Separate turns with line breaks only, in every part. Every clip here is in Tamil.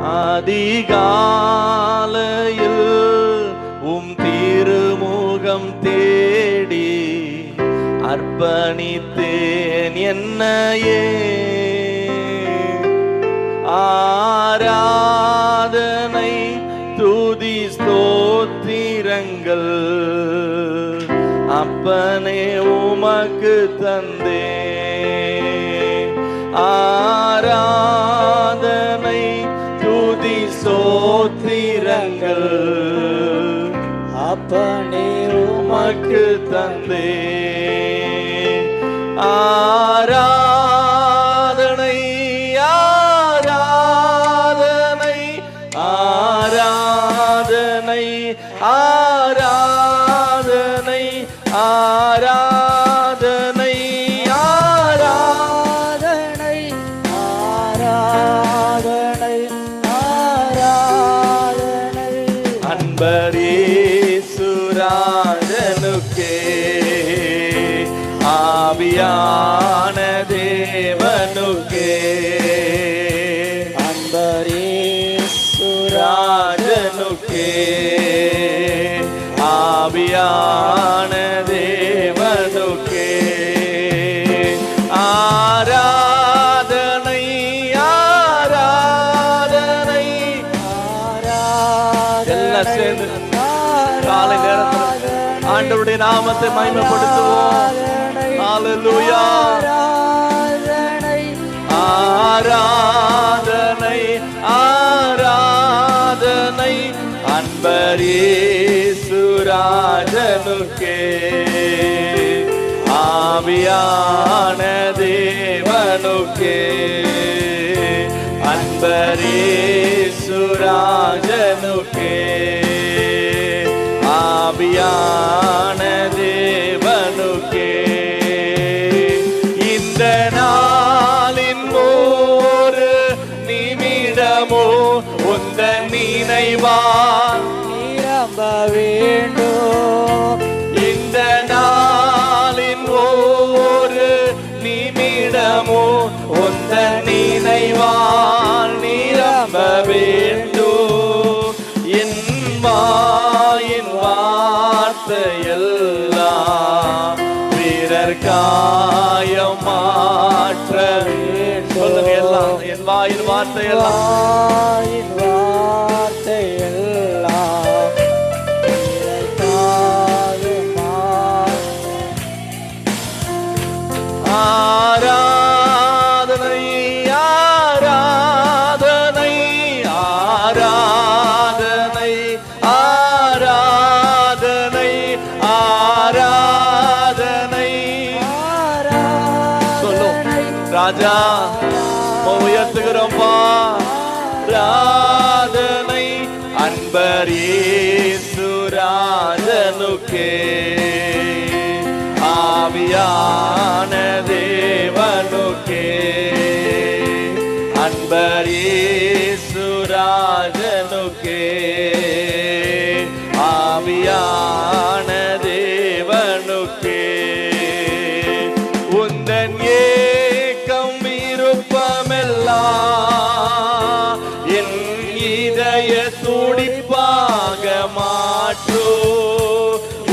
அதிகாலையில் உம் திருமுகம் தேடி அர்ப்பணித்தேன் என்னையே. ஆராதனை துதி ஸ்தோத்திரங்கள் அப்பனே உமக்கு தந்தே. ஆராதனை துதி ஸ்தோத்திரங்கள்
அப்பனே
உமக்கு தந்தே. ஆராதனை ஆராதனை ஆராதனை ஆராதனை ஆராதனை
ஆராதனை ஆராதனை ஆராதனை
அன்பரேசுராஜனுக்கே ஆவியான தேவனுக்கே. அன்பரேசுராஜனுக்கே ஆவியான தேவனுக்கே. ஆராதனை ஆராதனை எல்லாம் சேர்ந்து காலை நேரத்தில் ஆண்டவருடைய நாமத்தை மகிமைப்படுத்துவோம். ஹல்லேலூயா. ஆராதனை ஆராதனை அன்பரேசுராஜனுக்கே ஆவியான தேவனுக்கே. அன்பரேசுராஜனுக்கே ஆவியான தேவனுக்கே. இந்த நாளின் ஒரு நிமிடமோ உந்த நினைவால்
நிரம்ப வேண்டும்.
இந்த நாளின் ஒரு நிமிடமோ உந்த நினைவால் நிரம்ப வேண்டும். என் வாயின் வார்த்தையெல்லாம் பிறர் காயம் மாற்ற சொல்லுங்க எல்லாம். என் வாயின் வார்த்தையெல்லாம்
வாயின் வார்த்தையெல்லாம் பிறர் காயம் மாற்ற.
ஆராதனை ஆராதனை ஆராதனை ஆராதனை ஆராதனை சொல்லும் ராஜா உயர்த்துகிறோம்பா. ராதனை அன்பரேசுராஜனுக்கே ஆவியான தேவனுக்கே. அன்பரேசுராஜனுக்கே ஆவியான தேவனுக்கே. உந்தன் ஏக்கம் விருப்பமெல்லாம் என் இதய துடிப்பாக மாற்றோ.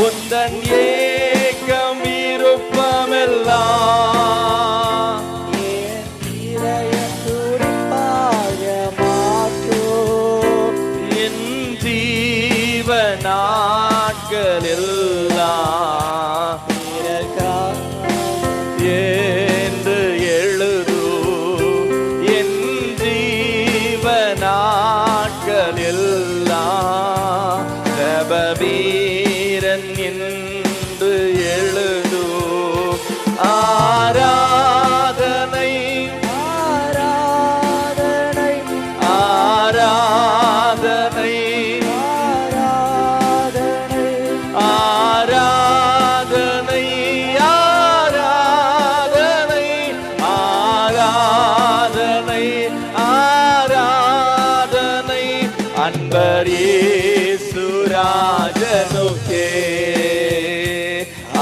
உந்தன் ஏக்கம் விருப்பமெல்லாம்
என் இதய துடிப்பாக மாற்றோ.
என் ஜீவ நாட்களெல்லாம் என்று எழுது. என் ஜீவ நாட்களெல்லாம் ஜபவீரன் என்று எழுது. ஆராதனை
ஆராதனை
ஆராதனை
ஆராதனை
ஆராதனை ஆராதனை ஆராதனை ஆராதனை அன்பரேசுராஜனுக்கே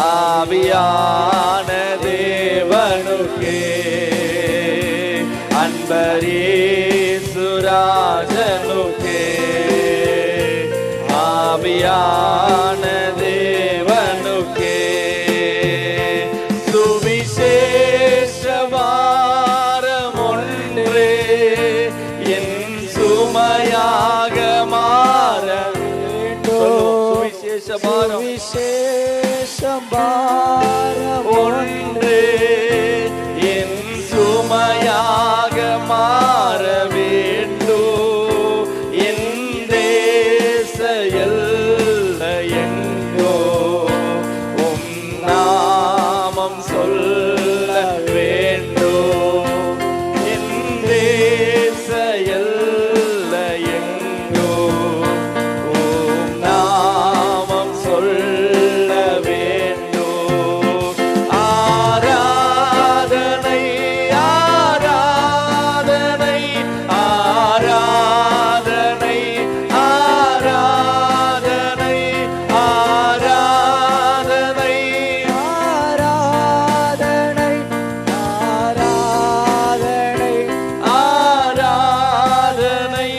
ஆவியான தேவனுக்கே. அன்பரேசுராஜ சுமையாக மாற சுவிசேஷ பாரம்
விசேஷம் பாரம்
ஒன்று என் சுமையாக மாற வேண்டும். என் தேச எல்லை எங்கோ உம் நாமம் சொல்ல வேண்டும். என் தேச எல்லை எங்கோ உம் நாமம் சொல்ல வேண்டும். ஆராதனை ஆராதனை ஆராதனை ஆராதனை ஆராதனை
ஆராதனை ஆராதனை
ஆராதனை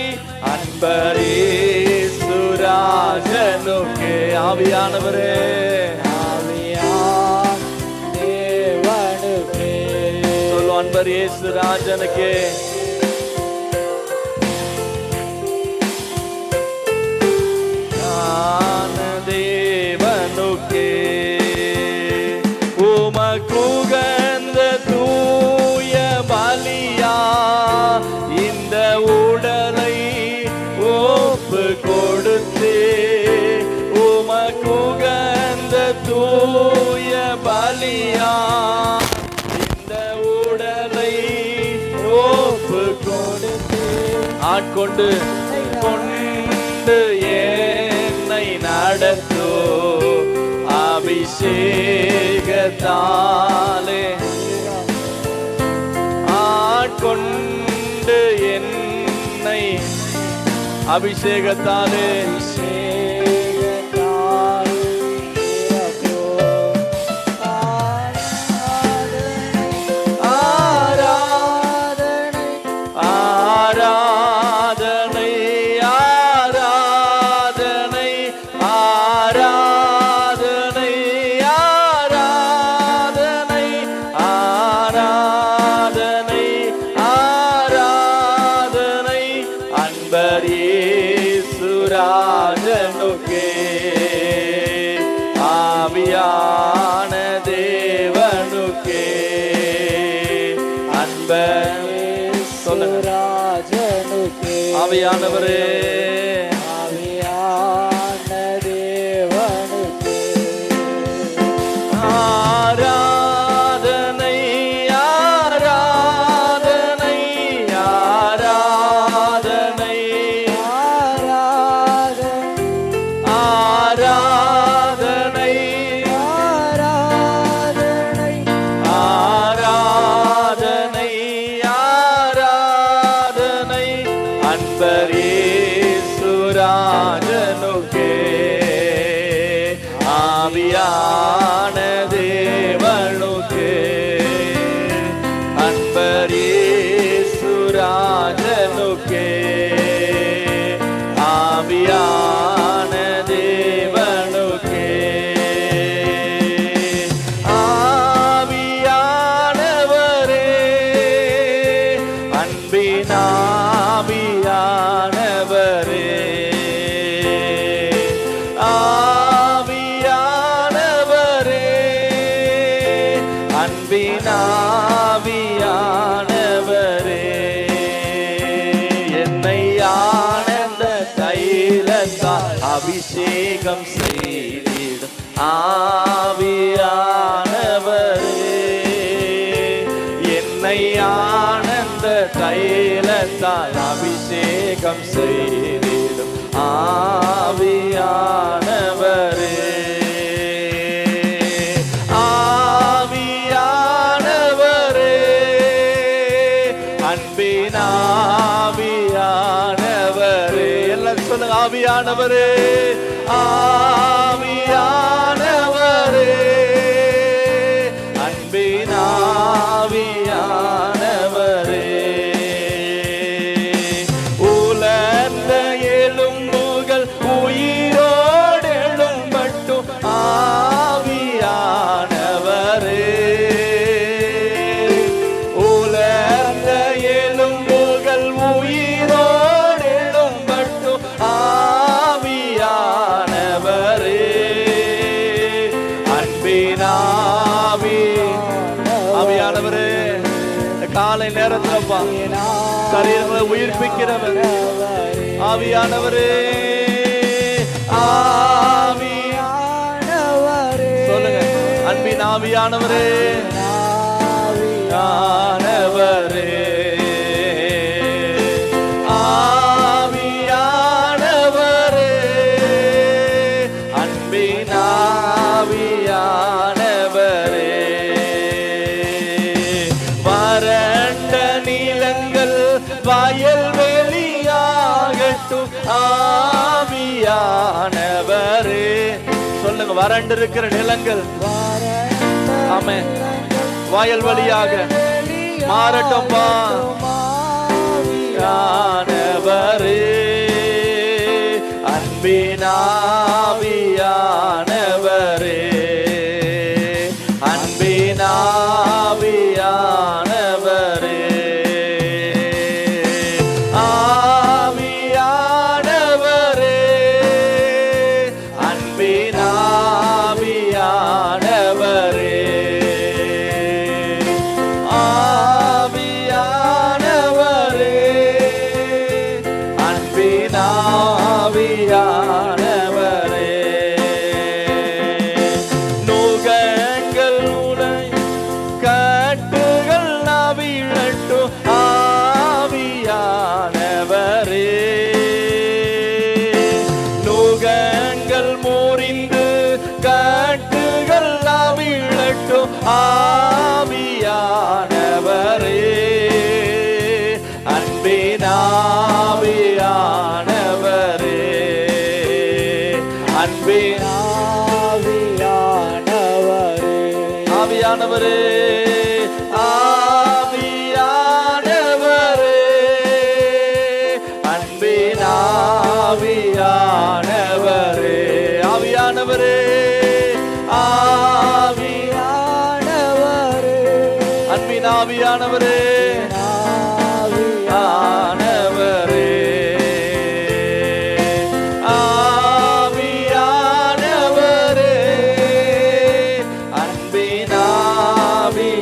அன்பரேசுராஜனுக்கே. ஆவியானவரே
ஆவியான் தேவனுக்கே
சொல்லு, அன்பரேசுராஜனுக்கே. ஞான தேவனுக்கே உமக்குகந்த தூய பலியா இந்த உடலை ஒப்பு கொடுத்தே. உமக்குகந்த தூய பலியா இந்த உடலை ஒப்பு கொடுத்தே. ஆட்கொண்டு கொண்டு என்னை நடத்தோ அபிஷேகத்தாலே. ஆட்கொண்டு என்னை அபிஷேகத்தாலே.
அபிஷேகத்தால் நிரப்போ. ஆராதனை
ஆராதனை ஆராதனை ஆராதனை ஆராதனை ஆராதனை ஆராதனை அன்பரேசுராஜனுக்கே. ஆவியான தேவனுக்கே சொல்லுங்க.
ராஜனுக்கே
ஆவியானவரே
ஆவியான தேவனுக்கே
ஆராதனை ஆராதனை ஆராதனை ஆராதனை
ஆராதனை
ஆராதனை ஆராதனை அன்பரேசுராஜனுக்கே. ஆவியான தேவனுக்கே அன்பரேசுராஜனுக்கே. ஆவியான தேவனுக்கே. ஆவியானவரே அன்பினாவியானவரே. ஆவியானவரே அன்பினாவியானவரே. என்னை ஆனந்த தைலத்தால் அபிஷேகம் செய்திடும் ஆவியானவரே. என்னை ஆனந்த தைலத்தால் அபிஷேகம் செய்திடும் ஆவியானவரே. ஆவியானவரே அன்பினாவியானவரே. எல்லாம் சொல்லுங்க, ஆவியானவரே ஆவியானவரே அன்பினாவியானவரே. உலர்ந்த எலும்புகள் உயிரோடு எழும்பட்டும் ஆவியானவரே. உலர்ந்த எலும்புகள் உயிரோடு சரீரங்களை உயிர்ப்பிக்கிறவர் ஆவியானவரே,
ஆவியானவரே,
சொல்லுங்க, அன்பின் ஆவியானவரே, ஆவியானவரே, ஆவியானவரே, அன்பின் ஆவியானவரே, வறண்ட நிலங்கள் வயல்வெளியாகட்டும் ஆவியானவரே. சொல்லுங்க, வறண்டு இருக்கிற நிலங்கள் ஆமென் வயல்வெளியாக மாறட்டும்பா. ஆவியானவரே, அன்பின் ஆவியானவரே, அன்பின் ஆவியானவரே, ஆவியானவரே, அன்பின் ஆவியானவரே, ஆவியானவரே, அன்பின் ஆவியானவரே, நுகங்கள் உடை கட்டுகள் நவிழட்டும் ஆவியானவரே, நுகங்கள் முறிந்து கட்டுகள் நவிழட்டும் ஆவியானவரே, அன்பின் ஆவியானவரே, அன்பின்
ஆவியானவரே,
ஆவியானவரே, ஆவியானவரே, அன்பின் ஆவியானவரே, ஆவியானவரே,
ஆவியானவரே,
அன்பின் ஆவியானவரே, ஆனவரே, ஆவியானவரே, அன்பின் ஆவியானவரே,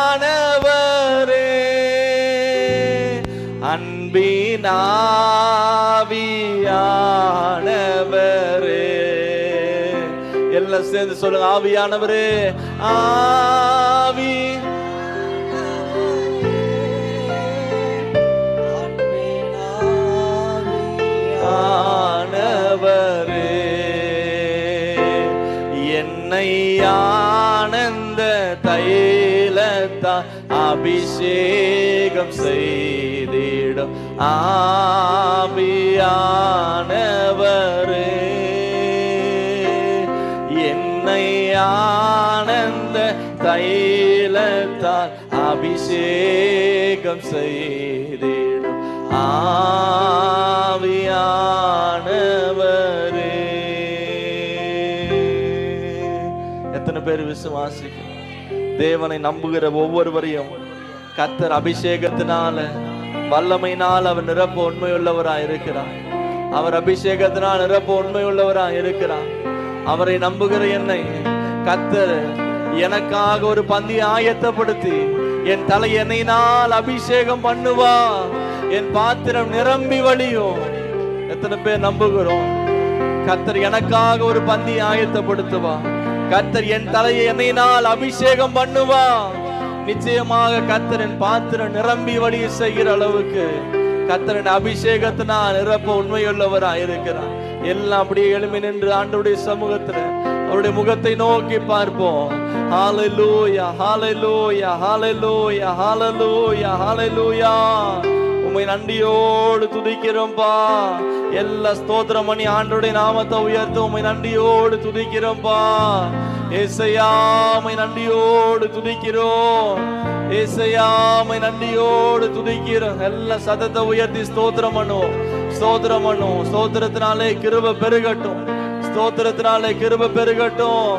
ஆவியானவரே, அன்பின் ஆவியானவரே. எல்லாம் சேர்ந்து சொல்லுங்க, ஆவியானவரே, ஆவி ஆனவரே, என்னை ஆனந்த தைலத்தா அபிஷேகம் செய்திடும் ஆவியானவரே, என்னை ஆனந்த தைலத்தால் அபிஷேகம் செய்திடும் ஆவியானவரே. எத்தனை பேர் விசுவாசிக்கிறோம்? தேவனை நம்புகிற ஒவ்வொருவரையும் கர்த்தர் அபிஷேகத்தினால வல்லமையினால் அவர் நிரப்ப உண்மையுள்ளவராய் இருக்கிறார். அவர் அபிஷேகத்தினால் நிரப்ப உண்மையுள்ளவராய் இருக்கிறார். அவரை நம்புகிற என்னை கர்த்தர் எனக்காக ஒரு பந்தியை ஆயத்தப்படுத்தி என் தலை எண்ணெயினால் அபிஷேகம் பண்ணுவா, என் பாத்திரம் நிரம்பி வழியும். எத்தனை பேர் நம்புகிறோம்? கர்த்தர் எனக்காக ஒரு பந்தியை ஆயத்தப்படுத்துவா, கர்த்தர் என் தலையை எண்ணெயினால் அபிஷேகம் பண்ணுவா. நிச்சயமாக கர்த்தர் என் பாத்திரம் நிரம்பி வழிய செய்கிற அளவுக்கு கர்த்தரின் அபிஷேகத்தினால் நிரப்ப உண்மையுள்ளவராய் இருக்கிறார். எல்லாம் அப்படியே எழுமி நின்று ஆண்டவருடைய சமூகத்துல அவருடைய முகத்தை நோக்கி பார்ப்போம். ஹalleluya ஹalleluya ஹalleluya ஹalleluya ஹalleluya. உம்மை நன்றியோடு துதிக்கிறோம்பா. எல்லா ஸ்தோத்திரம் பண்ணி ஆண்டவருடைய நாமத்தை உயர்த்த உம்மை நன்றியோடு துதிக்கிறோம்பா. ஏசையா உம்மை நன்றியோடு துதிக்கிறோம். ஏசையா உம்மை நன்றியோடு துதிக்கிறோம். எல்லா சத்தத்தை உயர்த்தி ஸ்தோத்திரம் பண்ணுவோம். ஸ்தோத்திரம் பண்ணுவோம். ஸ்தோத்திரத்தினாலே கிருபை பெருகட்டும். ஸ்தோத்திரத்தினாலே கிருபை பெருகட்டும்.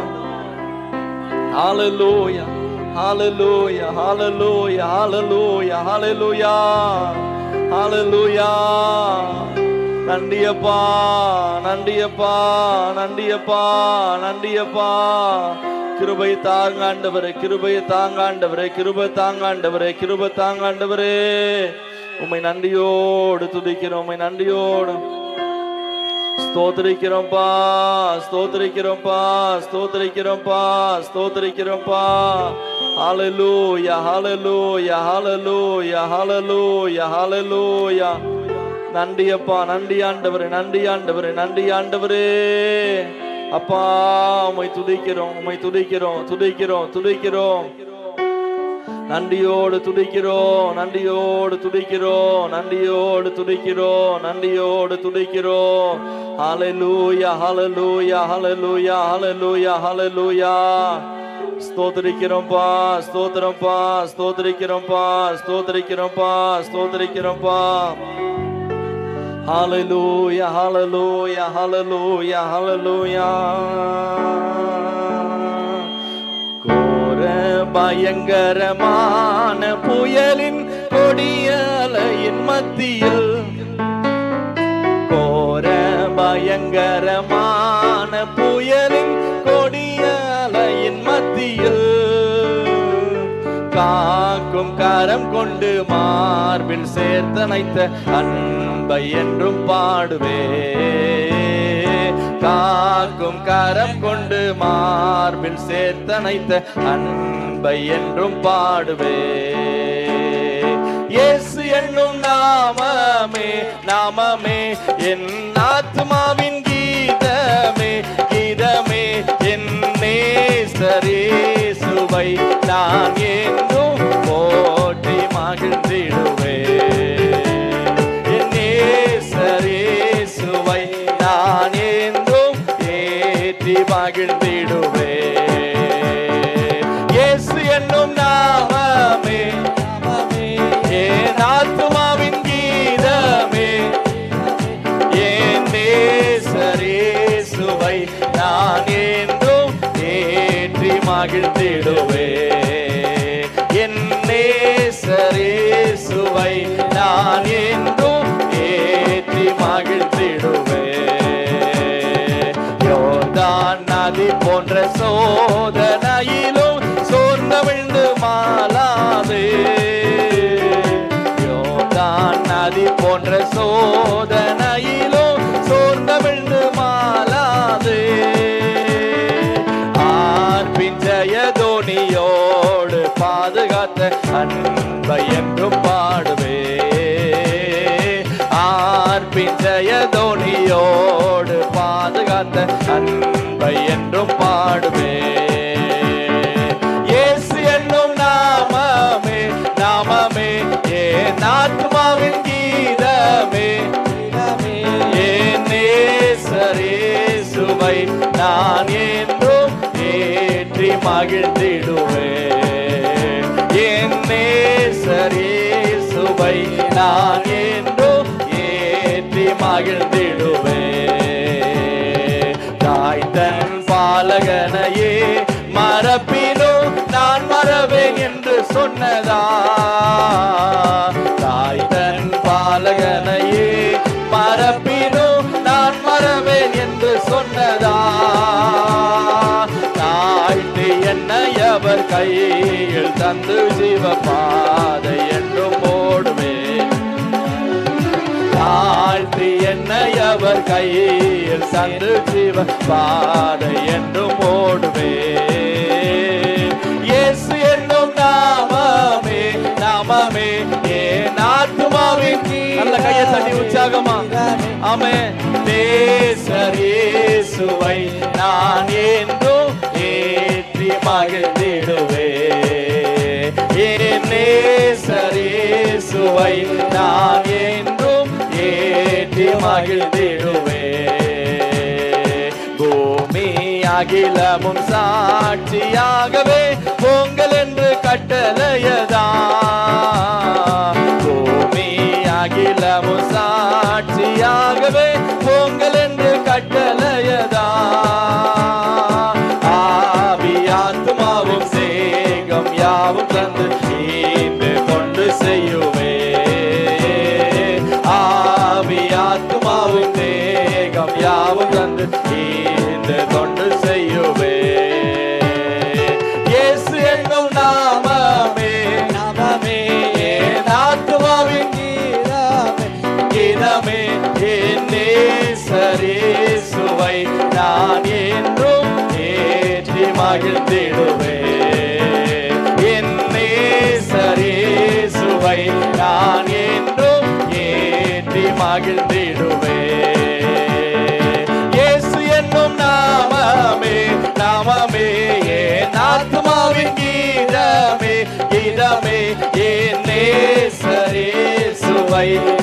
ஹalleluya ஹalleluya ஹalleluya ஹalleluya ஹalleluya ஹalleluya. நன்றியப்பா, நன்றியப்பா, நன்றியப்பா, நன்றியப்பா. கிருபை தாங்க ஆண்டவரே, கிருபை தாங்க ஆண்டவரே, கிருபை தாங்க ஆண்டவரே, கிருபை தாங்க ஆண்டவரே. உம்மை நன்றியோடு துதிக்கிறோம், உம்மை நன்றியோடு ஸ்தோத்திரிக்கிறோம்ப்பா, ஸ்தோத்திரிக்கிறோம்ப்பா, ஸ்தோத்திரிக்கிறோம்ப்பா, ஸ்தோத்திரிக்கிறோம்ப்பா. ஹல்லேலூயா, ஹல்லேலூயா, ஹல்லேலூயா, ஹல்லேலூயா, ஹல்லேலூயா. நன்றி அப்பா, நன்றி ஆண்டவரே, நன்றி ஆண்டவரே, நன்றி ஆண்டவரே. அப்பா உம்மை துதிக்கிறோம், உம்மை துதிக்கிறோம், துதிக்கிறோம், துதிக்கிறோம். நன்றியோடு துதிக்கிறோம், நன்றியோடு துதிக்கிறோம், நன்றியோடு துதிக்கிறோம், நன்றியோடு துதிக்கிறோம். ஹல்லேலூயா, ஹல்லேலூயா, ஹல்லேலூயா, ஹல்லேலூயா, ஹல்லேலூயா. ஸ்தோத்திரிக்கிறோம்ப்பா, ஸ்தோத்திரம்ப்பா, ஸ்தோத்திரிக்கிறோம்ப்பா, ஸ்தோத்திரிக்கிறோம்ப்பா, ஸ்தோத்திரிக்கிறோம்ப்பா. Hallelujah, hallelujah, hallelujah, hallelujah. கோர பயங்கரமான புயலின் கொடிய அலையின் மத்தியில், கோர பயங்கரமான புயலின் கொடிய அலையின் மத்தியில், காக்கும் கரம் கொண்டு மார்பில் சேர்த்தனைத்த அன்பை என்றும் பாடுவே. காக்கும் கரம் கொண்டு மார்பில் சேர்த்தனைத்த அன்பை என்றும் பாடுவே. இயேசு என்னும் நாமமே, நாமமே என் ஆத்துமாவின் கீதமே, கீதமே என் நேசரேசுவை நான் என்றும் போற்றி மகிழ்ந்திடுவே. என் நேசரேசுவை நான் என்றும் ஏற்றி மகிழ்ந்திடுவே. இயேசு என்னும் நாமமே, என் ஆத்துமாவின் கீதமே, என் நேசரேசுவை நான் என்றும் ஏற்றி மகிழ்ந்திடுவே. என் நேசரேசுவை நான் என்றும் ஏற்றி மகிழ்ந்திடுவே. யோர்தான் நதி போன்ற சோதனையிலும் சோர்ந்தவிழ்ந்து மாளாதே. யோர்தான் நதி போன்ற சோதனையிலும் சோர்ந்தவிழ்ந்து மாளாதே. ஆர்ப்பின் ஜெயதோனியோடு பாதுகாத்த அன்பை என்றும் பாடுவே. ஆர்ப்பின் ஜெயதோனியோடு பாதுகாத்த அன்பை என்றும் பாடுவே. இயேசு என்னும் நாமமே, நாமமே என் ஆத்துமாவின் கீதமே, என் நேசரேசுவை நான் என்றும் ஏற்றி மகிழ்ந்திடுவே. என் நேசரேசுவை நான் என்றும் ஏற்றி மகிழ்ந்திடுவே. தாய் தன் பாலகனையே மறப்பினும் நான் மறவேன் என்று சொன்னதா. தாய் தன் பாலகனையே மறப்பினும் நான் மறவேன் என்று சொன்னதா. தாழ்த்தி என்னை அவர் கையில் தந்து ஜீவ பாதை என்றும் ஓடுவேன். தாழ்த்தி என்னை அவர் கையில் தந்து ஜீவ பாதை என்றும் ஓடுவேன். இயேசு என்னும் நாமமே, நாமமே என் ஆத்துமாவின் நல்ல கையை தட்டி உற்சாகமா ஆமென். நேசரேசுவை நான் என்றும் ஏற்றி மகிழ்ந்திடுவே. என் நேசரேசுவை நான் என்றும் ஏற்றி மகிழ்ந்திடுவே. பூமி அகிலமும் சாட்சியாகவே பொங்கல் என்று கட்டளையதா. பூமி அகிலமும் சாட்சியாகவே பொங்கல் என்று கட்டளையதா. ஆவியாத்துமாவும் சேகம் யாவும் தந்து ஈந்து கொண்டு செய்யுவே. ஆவியாத்துமாவும் மகிழ்ந்திடுவே என் நேசரேசுவை நான் என்றும் ஏற்றி மகிழ்ந்திடுவே இயேசு என்னும் நாமமே நாமமே என் ஆத்மாவின் கீதமே கீதமே என் நேசரேசுவை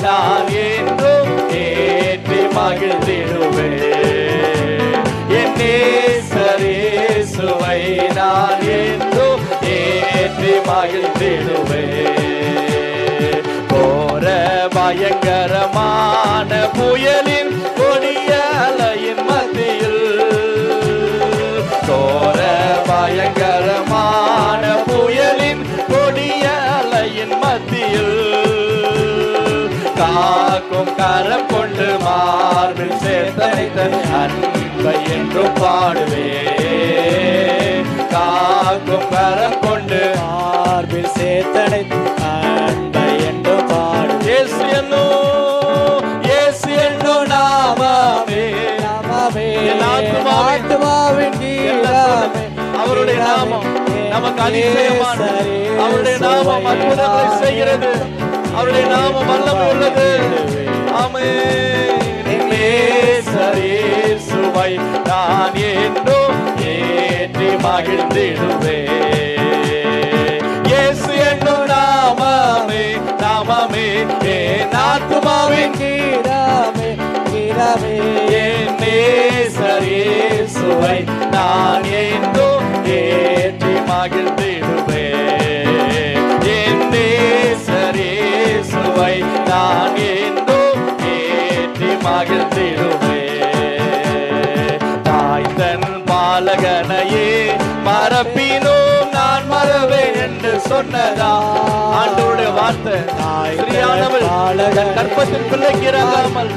நான் என்றும் ஏற்றி மகிழ்ந்திடுவே என் நேசரேசுவை நான் என்றும் ஏற்றி மகிழ்ந்திடுவே கோர பயங்கரமான புயலின் கொடிய அலையின் மத்தியில் கோர பயங்கரமான புயலின் கொடிய அலையின் மத்தியில் காக்கும் கரம் கொண்டு மார்பில் சேர்த்தனைத்த அன்பை என்றும் பாடுவே காக்கும் கரம் கொண்டு
மார்பில் சேர்த்தனைத்த அன்பை என்றும் பாடுவே
இயேசு என்னும் நாமமே
நாமமே
என்
ஆத்துமாவின் கீதமே
அவருடைய நாமம் நமக்கு அதிசயமானது அவருடைய நாமம் அற்புதங்களை செய்கிறது அவருடைய நாமம் வல்லமை உள்ளது ஆமென் நேசரேசுவை நான் என்றும் ஏற்றி மகிழ்ந்திடுவே இயேசு என்னும் நாமமே நாமமே என் ஆத்துமாவின்
கீதமே கீதமே
என் நேசரேசுவை நான் என்றும் ஏற்றி மகிழ்ந்திடுவே என் நேசரேசுவை நான் என்றும் ஏற்றி மகிழ்ந்திடுவே தாய் தன் பாலகனையே மறப்பினும் நான் மறவேன் என்று சொன்னதா ஆண்டவருடைய வார்த்தை ஸ்ரீயானவள் தன் கற்பத்தின் பிள்ளைக்கு இறங்காமல்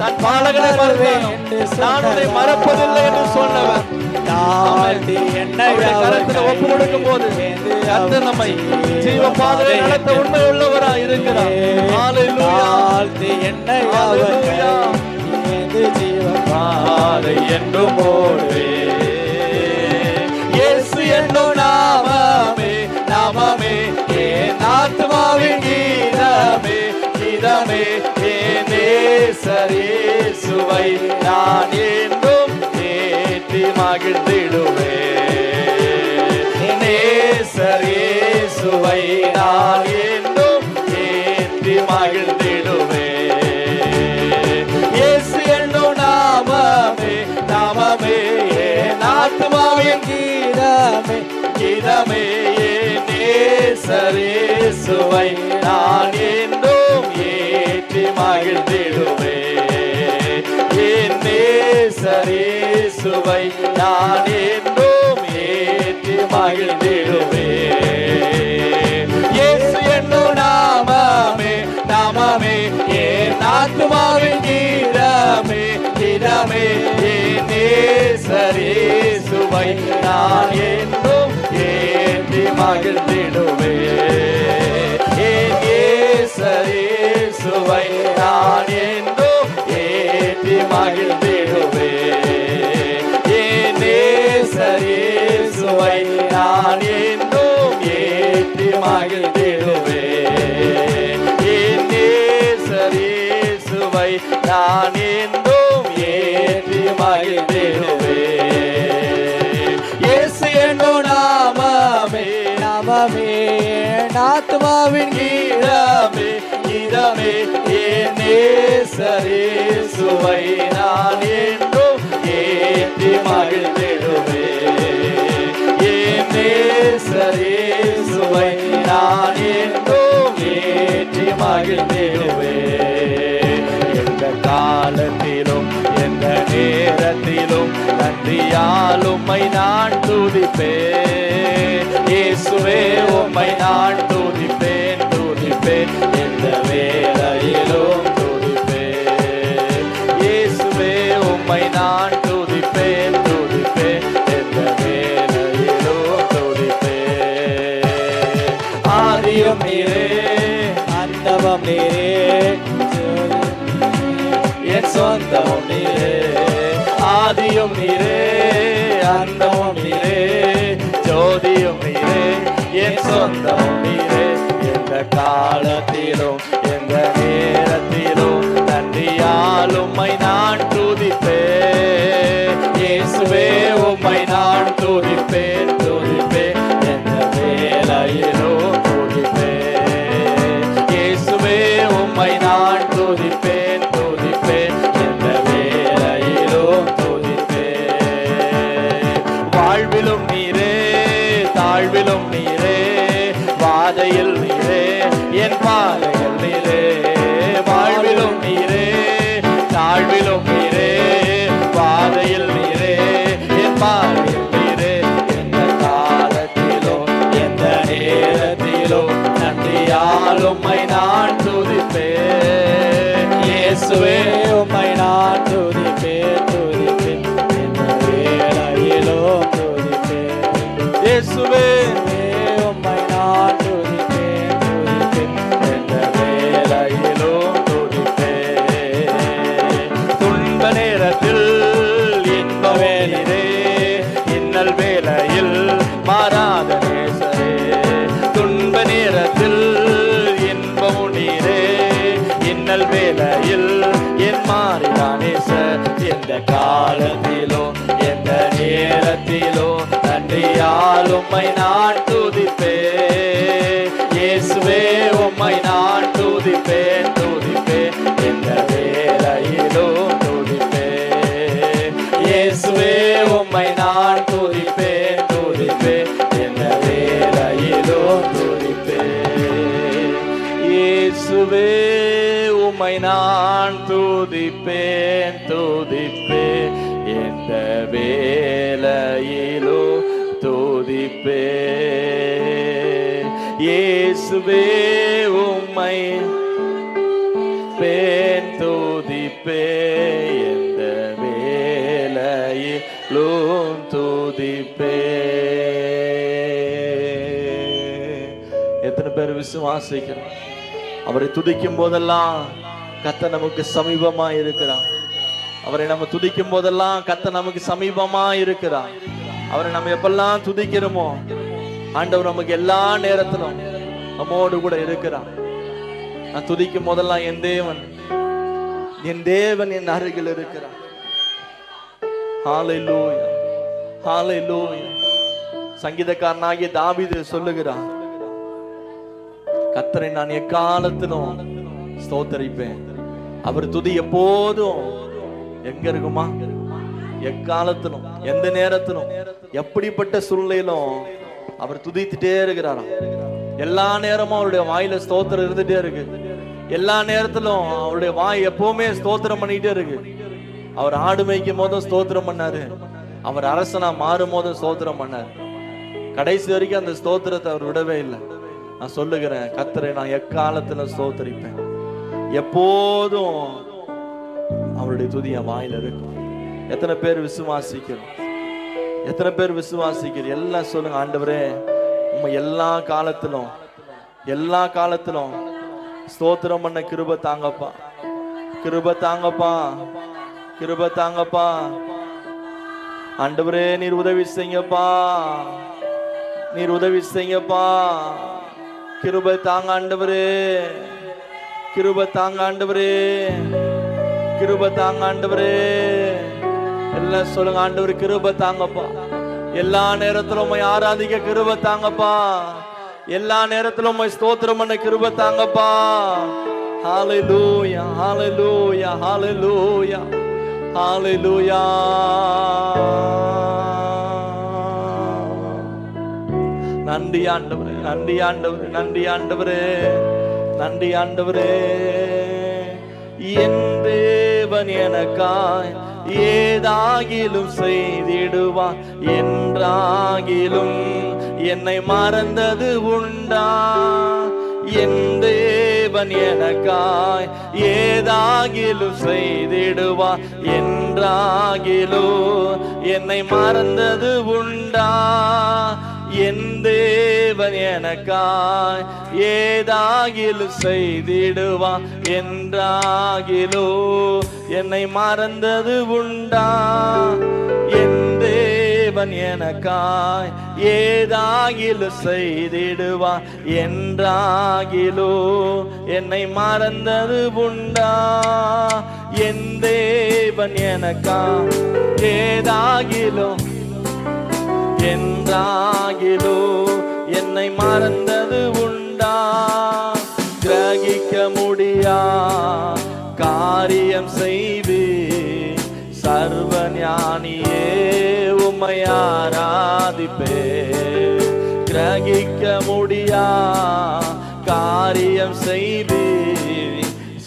நான் பாலகனை மறவேன் நான் உன்னை மறப்பதில்லை என்று சொன்னவன் கரத்தில் ஒப்பு கொடுக்கும் போது கர்த்தர் நம்மை ஜீவ பாதையை நடத்த உண்மை உள்ளவராய் இருக்கிறார்
ஜீவ
பாதை என்றும் போடுவே இயேசு என்னும் நாமமே நாமமே என் ஆத்மாவின் கீதமே கீதமே என் நேசரேசுவை நான் என்றும் ஏற்றி மகிழ்ந்திடுவே நேசரேசுவை நான் என்றும் ஏற்றி மகிழ்ந்திடுவே இயேசு என்னும் நாமமே நாமமே என் ஆத்மாவின்
கீதமே
கீதமே என் நேசரேசுவை நான் என்றும் ஏற்றி மகிழ்ந்திடுவே என் நேசரேசுவை நான் என்றும் ஏற்றி மகிழ்ந்திடுவே இயேசு என்னும் நாமமே நாமமே என் ஆத்துமாவின் கீதமே கீதமே என் நேசரேசுவை நான் என்றும் ஏற்றி மகிழ்ந்திடுவே என் நேசரேசுவை நான் என்றும் ஏற்றி மகிழ்ந்திடுவே என் நேசரேசுவை நான் என்றும் ஏற்றி மகிழ்ந்திடுவே என் நேசரேசுவை நான் என்றும் ஏற்றி மகிழ்ந்திடுவே இயேசு என்னும் நாமமே
நாமமே ஆத்மாவின்
கீதமே கீதமே என் நேசரேசுவை நான் என்றும் ஏற்றி மகிழ்ந்திடுவே என் நேசரேசுவை நான் என்றும் ஏற்றி மகிழ்ந்திடுவே எந்த காலத்திலும் எந்த நேரத்திலும் நன்றியால் உம்மை நான் துதிப்பேன் இயேசுவே உம்மை நான் துதிப்பேன் துதிப்பேன் எந்த வேளையிலும் துதிப்பேன் இயேசுவே உம்மை நான் துதிப்பேன் துதிப்பேன் எந்த வேளையிலும் துதிப்பேன் ஆதியும் நீரே
அந்தவம் நீரே
என் சொந்தமும் நீரே ஆதியும் நீரே, அந்தமும் நீரே, ஜோதியும் நீரே, என் சொந்தமும் நீரே. எந்த காலத்திலும் எந்த நேரத்திலும் நன்றியால் உம்மை நான் துதிப்பேன். இயேசுவே உம்மை நான் துதிப்பேன், துதிப்பேன், எந்த வேளையிலும் துதிப்பேன். இயேசுவே உம்மை நான் துதிப்பேன், துதிப்பேன், எந்த வேளையிலும் துதிப்பேன். வாழ்விலும் நீரே, தாழ்விலும் நீரே, பாதையில் நீரே, என் பாதையில் நீரே. வாழ்விலும் நீரே, தாழ்விலும் நீரே, பாதையில் நீரே, என் பாதையில் நீரே. எந்த காலத்திலும் எந்த நேரத்திலும் நன்றியால் உம்மை நான் துதிப்பேன். இயேசுவே
உம்மை நான் துதிப்பேன், துதிப்பேன், எந்த வேளையிலும் துதிப்பேன்.
இயேசுவே
உம்மை நான் துதிப்பேன், துதிப்பேன்,
எந்த வேளையிலும் துதிப்பேன். துன்ப நேரத்தில் இன்ப வேலையே, இன்னல் வேளையில் மாறாத நேசரே. துன்ப நேரத்தில் இன்பமும் நீரே, இன்னல் வேளையில் என் மாறிடா நேசர். எந்த காலத்திலும் எந்த நேரத்திலும் நன்றியால் உம்மை நான் துதிப்பேன். இயேசுவே உம்மை நான் துதிப்பேன், துதிப்பேன், எந்த வேளையிலும் துதிப்பேன். இயேசுவே உம்மை நான் துதிப்பேன், துதிப்பேன், எந்த வேளையிலும் துதிப்பேன். இயேசுவே உம்மை நான் துதிப்பேன், துதிப்பேன், எந்த வேளையிலும் துதிப்பேன். இயேசுவே உம்மை பேன் துதிப்பேன், எந்த வேளையிலும் துதிப்பேன். எத்தனை பேர் விசுவாசிக்கிறோம்? அவரை துதிக்கும் போதெல்லாம் கர்த்தர் நமக்கு சமீபமா இருக்கிறார். அவரை நம்ம துதிக்கும் போதெல்லாம் கர்த்தர் நமக்கு சமீபமா இருக்கிறார். அவரை நம்ம எப்பெல்லாம் துதிக்கிறோமோ ஆண்டவர் நமக்கு எல்லா நேரத்திலும் நம்மோடு கூட இருக்கிறார். நான் துதிக்கும் போதெல்லாம் என் தேவன் என் அருகில் இருக்கிறார். ஹல்லேலூயா, ஹல்லேலூயா. சங்கீதக்காரனாகிய தாவீது சொல்லுகிறார், கர்த்தரை நான் எக்காலத்திலும் ஸ்தோத்தரிப்பேன். அவர் துதி எப்போதும் எங்க இருக்குமா? எக்காலத்திலும் எந்த நேரத்திலும் எப்படிப்பட்ட சூழ்நிலையிலும் அவர் துதித்துட்டே இருக்கிறாராம். எல்லா நேரமும் அவருடைய வாயில ஸ்தோத்திரம் இருந்துட்டே இருக்கு. எல்லா நேரத்திலும் அவருடைய வாய் எப்பவுமே ஸ்தோத்திரம் பண்ணிட்டே இருக்கு. அவர் ஆடு மேய்க்கும் போதும் ஸ்தோத்திரம் பண்ணாரு, அவர் அரசனா மாறும் போதும் ஸ்தோத்திரம் பண்ணாரு. கடைசி வரைக்கும் அந்த ஸ்தோத்திரத்தை அவர் விடவே இல்லை. நான் சொல்லுகிறேன், கர்த்தரை நான் எக்காலத்துல ஸ்தோத்தரிப்பேன். எப்போதும் அவருடைய துதி என் வாயில இருக்கும். எத்தனை பேர் விசுவாசிக்கிறோம்? எத்தனை பேர் விசுவாசிக்கிறோம்? எல்லாம் சொல்லுங்க, ஆண்டவரே உம்மை எல்லா காலத்திலும் ஸ்தோத்திரம் பண்ண கிருபை தாங்கப்பா, கிருபை தாங்கப்பா, கிருபை தாங்கப்பா. ஆண்டவரே நீர் உதவி செய்யுங்கப்பா, நீர் உதவி செய்யுங்கப்பா. கிருபை தாங்க ஆண்டவரே, கிருபை தாங்க ஆண்டவரே, கிருபை தாங்க ஆண்டவரே. எல்லாம் சொல்லுங்க, ஆண்டவரே கிருபை தாங்கப்பா. எல்லா நேரத்திலும் உம்மை ஆராதிக்க கிருபை தாங்கப்பா. எல்லா நேரத்திலும் உம்மை ஸ்தோத்திரம் பண்ண கிருபை தாங்கப்பா. ஹல்லேலூயா, ஹல்லேலூயா, ஹல்லேலூயா, ஹல்லேலூயா. நன்றி ஆண்டவரே, நன்றி ஆண்டவரே, நன்றி ஆண்டவரே, நன்றி ஆண்டவரே. என் தேவன் எனக்காய் ஏதாகிலும் செய்திடுவார் என்றாகிலும் என்னை மறந்தது உண்டா? என் தேவன் எனக்காய் ஏதாகிலும் செய்திடுவார் என்றாகிலும் என்னை மறந்தது உண்டா? என் தேவன் எனக்காய் ஏதாகிலும் செய்திடுவான் என்றாகிலோ என்னை மறந்தது உண்டா? என் தேவன் எனக்காய் ஏதாகிலும் செய்திடுவான் என்றாகிலோ என்னை மறந்தது உண்டா? என் தேவன் எனக்காய் ஏதாகிலும் என்றாகிலோ என்னை மறந்தது உண்டா? கிரகிக்க முடியா காரியம் செய்து சர்வ ஞானியே உம்மை ஆராதிப்பே. கிரகிக்க முடியா காரியம் செய்து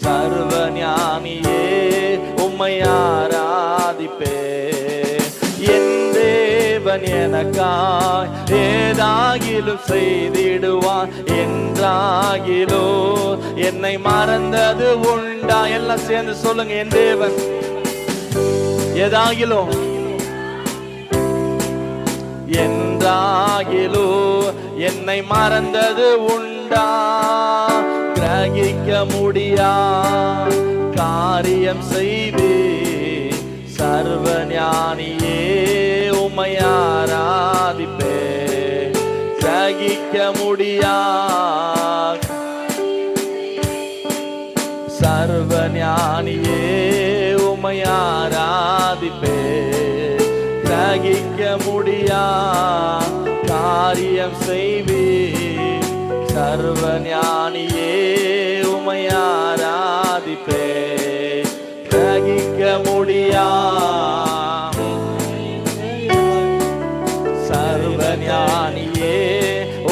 சர்வ ஞானியே உம்மை ஆராதிப்பே. என் தேவன் எனக்காய் ஏதாகிலும் செய்திடுவான் என்றாகிலோ என்னை மறந்தது உண்டா? எல்லாம் சேர்ந்து சொல்லுங்க. என் தேவன் ஏதாகிலும் என்றாகிலோ என்னை மறந்தது உண்டா? கிரகிக்க முடியா காரியம் செய்து சர்வ ஞானியே உம்மை ஆராதிப்பே. கிரகிக்க முடியா சர்வ ஞானியே உம்மை ஆராதிப்பே. கிரகிக்க முடியா காரியம் செய்வி சர்வ ஞானியே உம்மை ஆராதிப்பே. கிரகிக்க முடியா சர்வ ஞானியே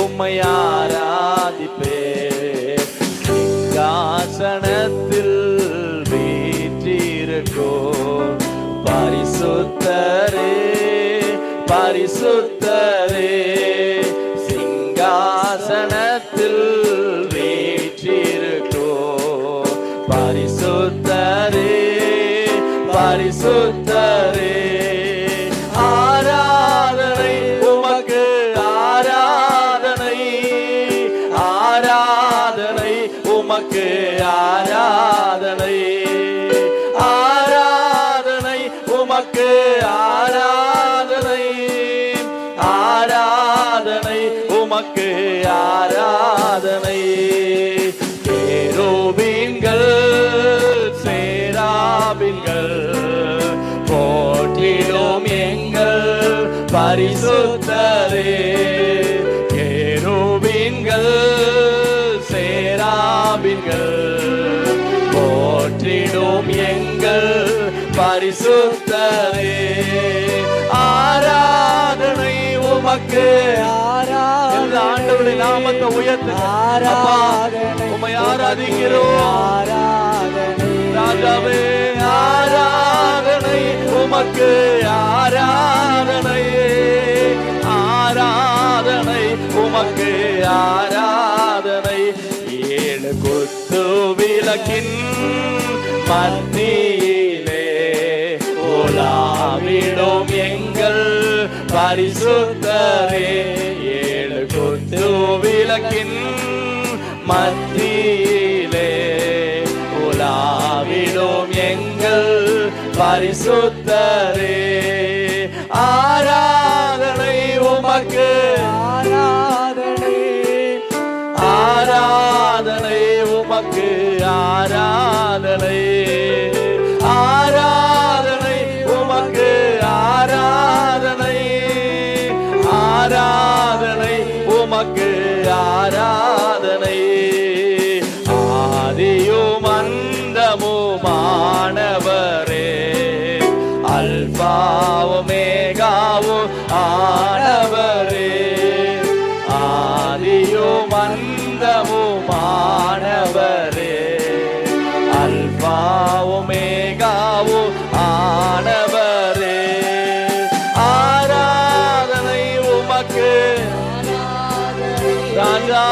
உம்மை ஆராதிப்பே. சிங்காசனத்தில் வீற்றிருக்கோ பரிசுத்தரே பரிசுத்தரே. சிங்காசனத்தில் வீற்றிருக்கோ பரிசுத்தரே பரிசுத்தரே. ஆராதனை உமக்கு ஆராதனை ஆராதனை உமக்கு ஆராதனை ஆராதனை உமக்கு ஆராதனை ஆராதனை உமக்கு ஆராதனை. கேருபீன்கள் சேராபீன்கள் போற்றிடும் எங்கள் பரிசுத்தரே. கேருபீன்கள் சேராபீன்கள் போற்றிடும் எங்கள் பரிசுத்தரே. ஆராதனை உமக்கு ஆராதனை. ஆண்டவருடைய நாமத்தை உயர்த்து. உம்மை ஆராதிக்கிறோம் ராஜாவே. ஆராதனை உமக்கு ஆராதனை ஆராதனை உமக்கு ஆராதனை. ஏழு குத்து விளக்கின் மத்தியிலே உலாவிடும் எங்கள் பரிசுத்தரே. ஏழு குத்து விளக்கின் மத்தியிலே உலாவிடும் எங்கள் பரிசுத்தரே. ஆராதனை உமக்கு ஆராதனை ஆராதனை உமக்கு ஆராதனை ஆராதனை உமக்கு ஆராதனை ஆராதனை உமக்கு ஆராதனை. ஆதியும் அந்தமுமானவரே அல்பாவும் மேகாவும் ஆனவரே. ஆதியும் அந்தமுமானவரே அல்பாவும் மேகாவும் ஆனவரே. ஆராதனை உமக்கு ராஜா.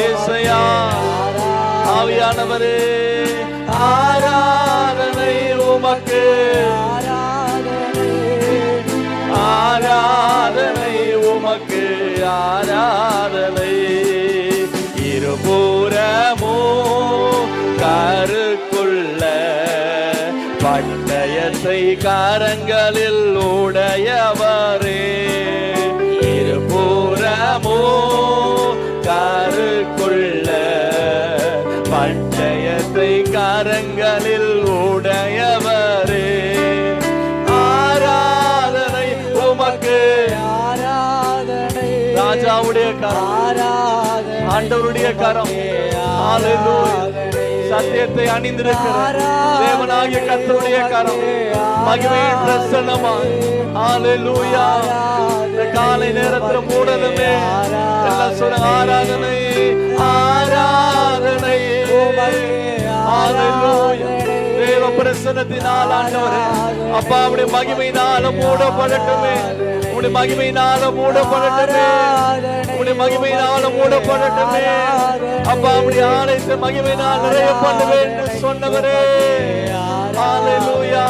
ஏசையா ஆவியானவரே ஆராதனை உமக்கு ஆராதனை ஆராதனை. இருபுறமோ கருக்குள்ள பட்டயத்தை கரங்களில் உடையவரே. இருபுறமோ கருக்குள்ள பட்டயத்தை கரங்களில் உடையவரே. ஆராதனை உமக்கு.
ஆராதனை
ராஜாவுடைய கரம்,
ஆராதனை
ஆண்டவருடைய கரம். ஹalleluya. சத்தியத்தை அணிந்திருக்கிற தேவனாகிய கர்த்தருடைய கரம், மகிமையின் பிரசன்னமா. ஹalleluya. இந்த காலை நேரத்தில் மூடலுமே எல்லாம் சொல்ல ஆராதனை, ஆராதனை. ஹalleluya. தேவ பிரசன்னத்தினால் ஆண்டவரே அப்பா உம்முடைய மகிமையினால மூடப்படட்டுமே, உம்முடைய மகிமையினால மூடப்படட்டுமே, உம்முடைய மகிமையினால மூடப்படட்டுமே. அப்பா உம்முடைய ஆலயத்தை மகிமையினால் நிறைய பண்ணுவேன் என்று சொன்னவரே. ஹalleluya.